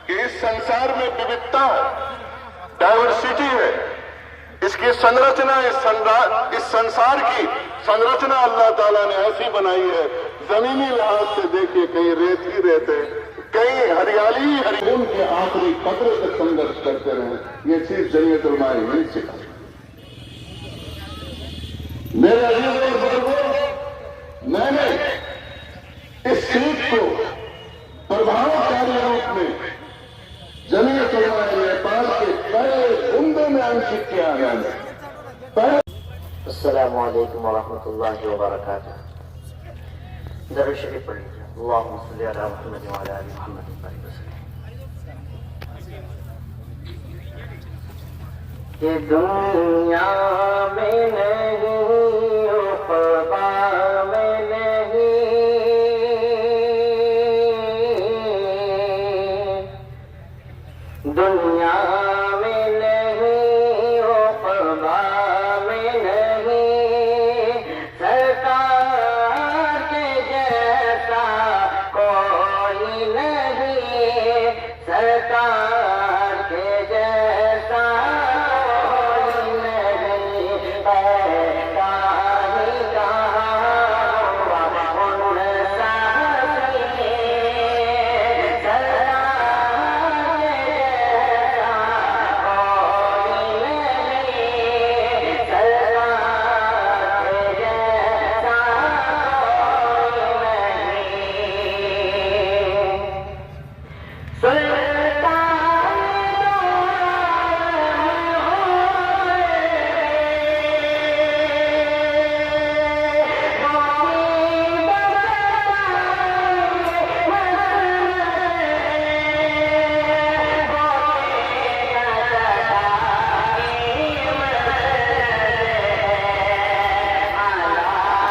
कि इस संसार में विविधता है, डाइवर्सिटी है। इसकी संरचना, इस संसार की संरचना अल्लाह ताला ने ऐसी बनाई है, जमीनी लिहाज से देखिए कहीं रेत ही रेत है, कहीं हरियाली ही हरियाली के आखिरी कतरे तक संघर्ष करते रहे। ये चीज जमीयत उलमा नहीं सिखा। मेरे अजीज और बुजुर्गों, मैंने इस सीट को प्रभावशाली रूप में जमीयत उलमा नेपाल के पहले उम्दे में अंकित किया गया है। अस्सलामु अलैकुम वरहमतुल्लाहि वबरकातुहू। दरूद शरीफ पढ़ लीजिए। अल्लाहुम्मा सल्लि अला मुहम्मद व अला आलि मुहम्मद वसल्लम। कि दुनिया में नहीं, उक़बा में नहीं, दुनिया में नहीं, उक़बा में नहीं, सरकार के जैसा कोई नहीं, सरकार के जैसा कोई नहीं, कहीं कहाँ उनसा नहीं, सरकार के जैसा कोई नहीं, सरकार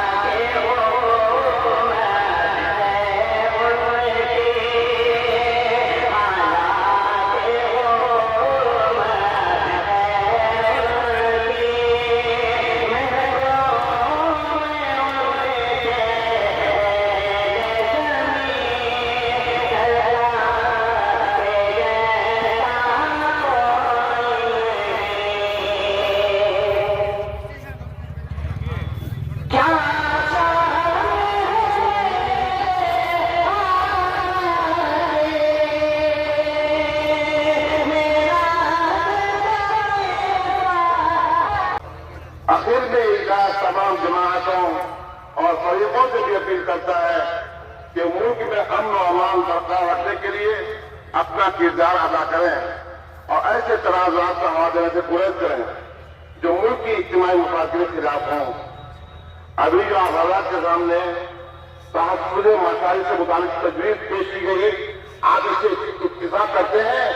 के जैसा कोई नहीं। आखिर में इजलास तमाम जमातों और फरीकों से भी अपील करता है कि मुल्क में अमन और अमान बरकरार रखने के लिए अपना किरदार अदा करें और ऐसे तनाज़ात का हवा देने से गुरेज करें जो मुल्क की इज्तिमाई मफाद के खिलाफ हों। अभी जो हालात के सामने तहफ़्फ़ुज़ मसाइल से मुताल्लिक़ तजवीज़ पेश की गई, आप इसे इत्तिफ़ाक़ करते हैं,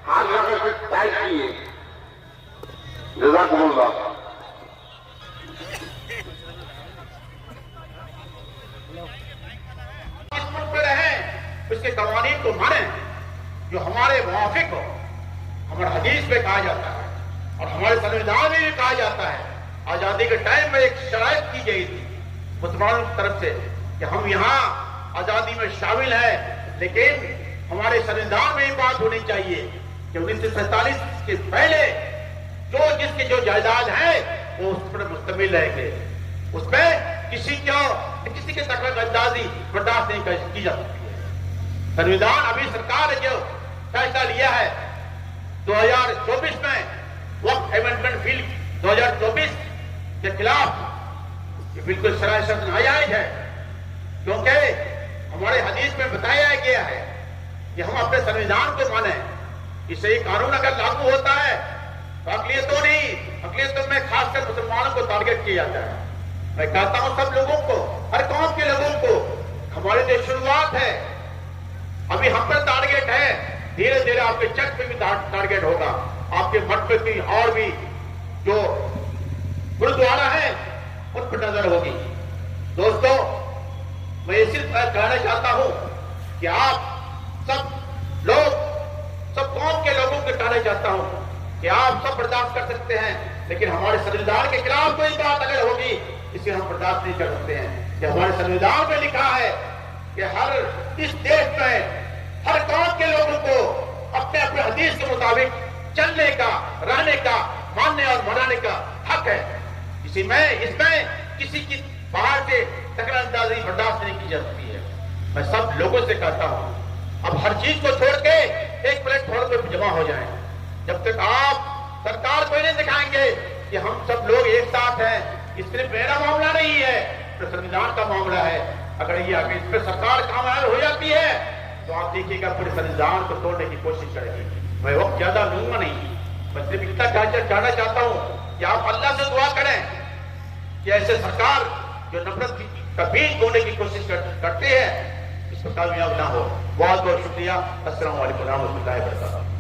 हाथ लगाकर टाइट किए। जज़ाकुमुल्लाह। इस मुल्क में रहें, उसके कवानीन को मानें जो हमारे मुवाफिक हो। हमारे हदीस में कहा जाता है और हमारे संविधान में भी कहा जाता है, आजादी के टाइम में एक शराइत की गई थी मुसलमानों की तरफ से कि हम यहाँ आजादी में शामिल हैं, लेकिन हमारे संविधान में ये बात होनी चाहिए कि 1947 के पहले जिसके जो जायदाद है वो उस पर मुश्तमिल रहेंगे, उसमें किसी के दखल अंदाजी बर्दाश्त नहीं की जा सकती है। संविधान अभी सरकार ने जो फैसला लिया है 2024 में वक्त अमेंडमेंट बिल 2024 के खिलाफ, ये बिल्कुल सरासर नाजायज है, क्योंकि हमारे हदीस में बताया गया है कि हम अपने संविधान को माने। इससे कानून अगर लागू होता है तो अक़लियतों नहीं, अक़लियतों में खासकर मुसलमानों को टारगेट किया जाता है। मैं कहता हूं सब लोगों को, हर कौम के लोगों को, हमारी जो शुरुआत है अभी हम पर टारगेट है, धीरे धीरे आपके चक पे भी टारगेट होगा, आपके मठ पे भी और भी जो गुरुद्वारा है उन पर नजर होगी। दोस्तों, मैं ये सिर्फ कहना चाहता हूं कि आप सब लोग, सब कौम के लोगों को कहना चाहता हूं कि आप सब बर्दाश्त कर सकते हैं, लेकिन हमारे संविधान के खिलाफ कोई बात अगर होगी इसे हम बर्दाश्त नहीं कर सकते हैं। कि हमारे संविधान में लिखा है कि इस देश में हर कौम के लोगों को मुताबिक चलने का, रहने का, मानने और मनाने का हक है। इसमें किसी की बाहर से दखलंदाजी बर्दाश्त नहीं की जाती है। मैं सब लोगों से कहता हूं, अब हर चीज को छोड़ के एक प्लेटफॉर्म पर जमा हो जाएं। जब तक आप सरकार को नहीं दिखाएंगे कि हम सब लोग एक साथ हैं, ये सिर्फ मेरा मामला नहीं है, तो संविधान का मामला है। अगर ये आगे इस पर सरकार कामयाब हो जाती है तो आप देखिएगा पूरे संविधान को तोड़ने की कोशिश करेगी। मैं वक्त ज्यादा लूंगा नहीं, मैं सिर्फ इतना कहना चाहता हूं कि आप अल्लाह से दुआ करें कि ऐसे सरकार जो नफरत का बीज बोने की कोशिश करते हैं, इसको कामयाब ना हो। बहुत बहुत शुक्रिया। अस्सलाम वालेकुम रहमतुल्लाहि व बरकातहू।